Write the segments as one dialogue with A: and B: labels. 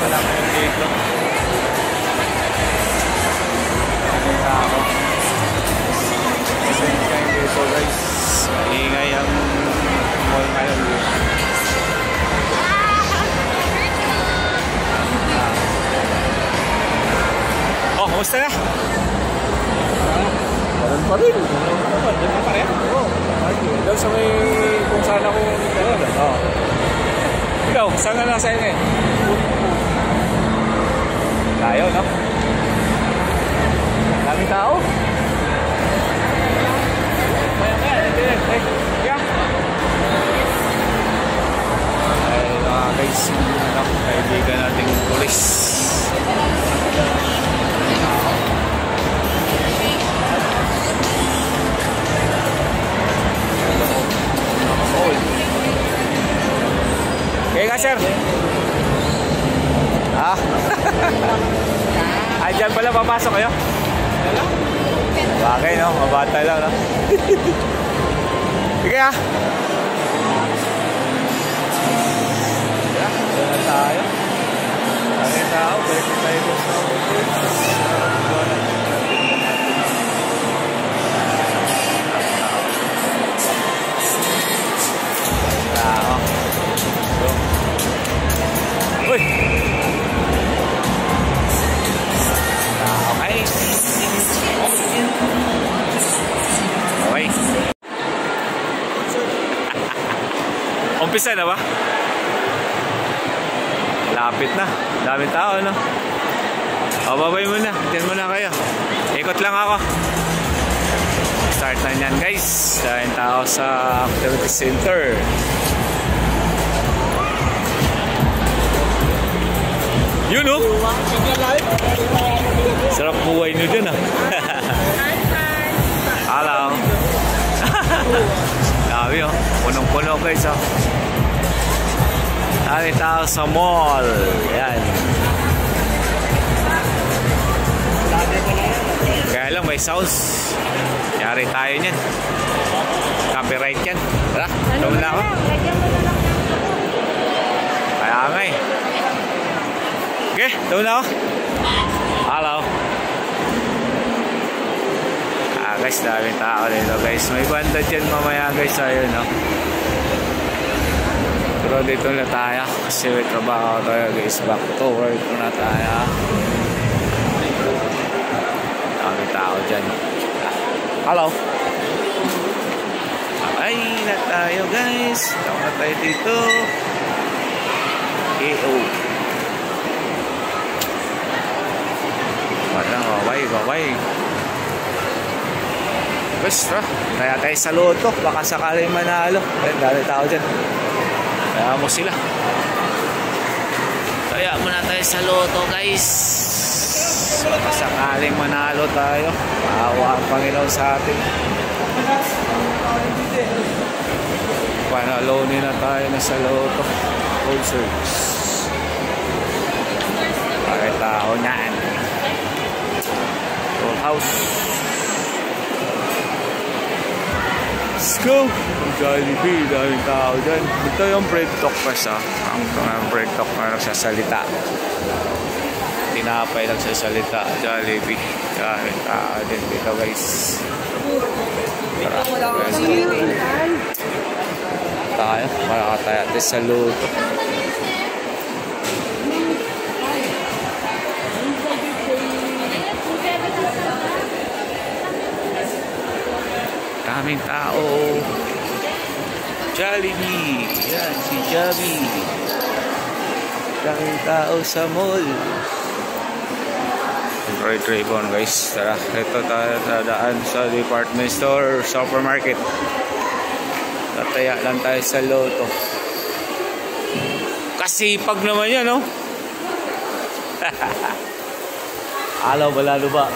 A: malaki yung dito. Kasi kayo dito guys, maingay ang mall ngayon. Oh, kumusta na?
B: Ganun pa rin. Ganun pa rin? Oo. Doon sa may kung saan ako gano'n. Oo. Ikaw, saan ka nasa ngayon? Layo, no? Daming tao.
A: Ay, guys, kaibigan nating pulis.
B: Okay ka, sir? Ah? Ay, dyan pala papasok kayo? Bagay, no? Mabata lang, no? Sige, ah! Doon na tayo. Dami tao. Balik na tayo sa uy! Okay. Okay. Umpisa na ba? Lapit na. Daming tao, no? O, babay muna. Diyan muna kayo. Ikot lang ako. Start na yan, guys. Daming tao sa activity center. Yun, no? Sarap buhay nyo dyan, ah. Hello. Dami, oh. Punong-puno, guys, oh. Dami tao sa mall. Yan. Kaya lang, may sounds. Yari tayo nyan. Copyright yan. Tara, tawag na ako. Kaya nga, eh. Okay, tawag na ako. Hello. Guys, daming tao dito, guys. May banda dyan mamaya, guys. Ayun, no? Pero dito na tayo. Kasi may trabaho tayo, guys. Back to work na tayo. Daming tao dyan. Hello. Ay na tayo, guys. Tawag na tayo dito. EO. Babay. Basta, kaya tayo sa loto. Baka sakaling manalo. Ayun, dami tao dyan. Kaya mo sila. Kaya muna tayo sa loto, guys. Baka sakaling manalo tayo. Maawa ang Panginoon sa atin. Panalonin na tayo na sa loto. Old service. Bakit tao nyan? Full house. Let's go! Jollibee, daming tao dyan. Ito yung bread talk pa siya. Ang bread talk na nagsasalita. Tinapay nagsasalita. Jollibee. Daming tao din dito, guys. Tayo, makakataya tayo sa loto. Daming tao. Jollibee. Yan, si Javi. Daming tao sa mall. Right ribbon, guys. Tara, ito tayo dadaan sa department store, supermarket. Tataya lang tayo sa loto. Kasipag naman yan, no? Alaw, balalo ba?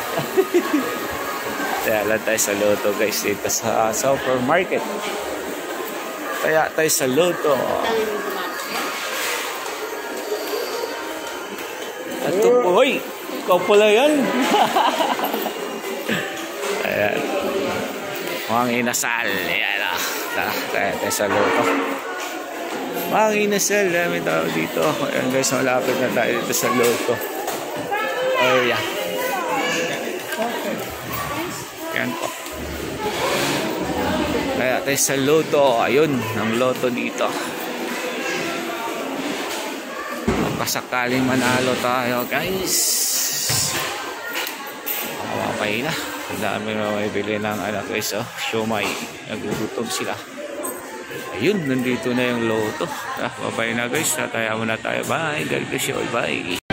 B: Kaya lang tayo sa loto, guys, dito sa supermarket. Kaya tayo sa loto. Ito po, hoy! Ikaw pala yan. Ayan. Mukhang inasal. Ayan, kaya tayo sa loto. Mga inasal, dami tao dito. Ayan guys, malapit na tayo dito sa Lotto area. Yan po. Kaya tayo sa Lotto. Ayun, ang Lotto dito. Magpasakaling manalo tayo guys. Mapapay na. Ang dami na may bili ng guys, siomay. Nagugutom sila. Ayun, nandito na yung Lotto. Bye na guys. Tataya muna tayo. Bye. God bless you all. Bye.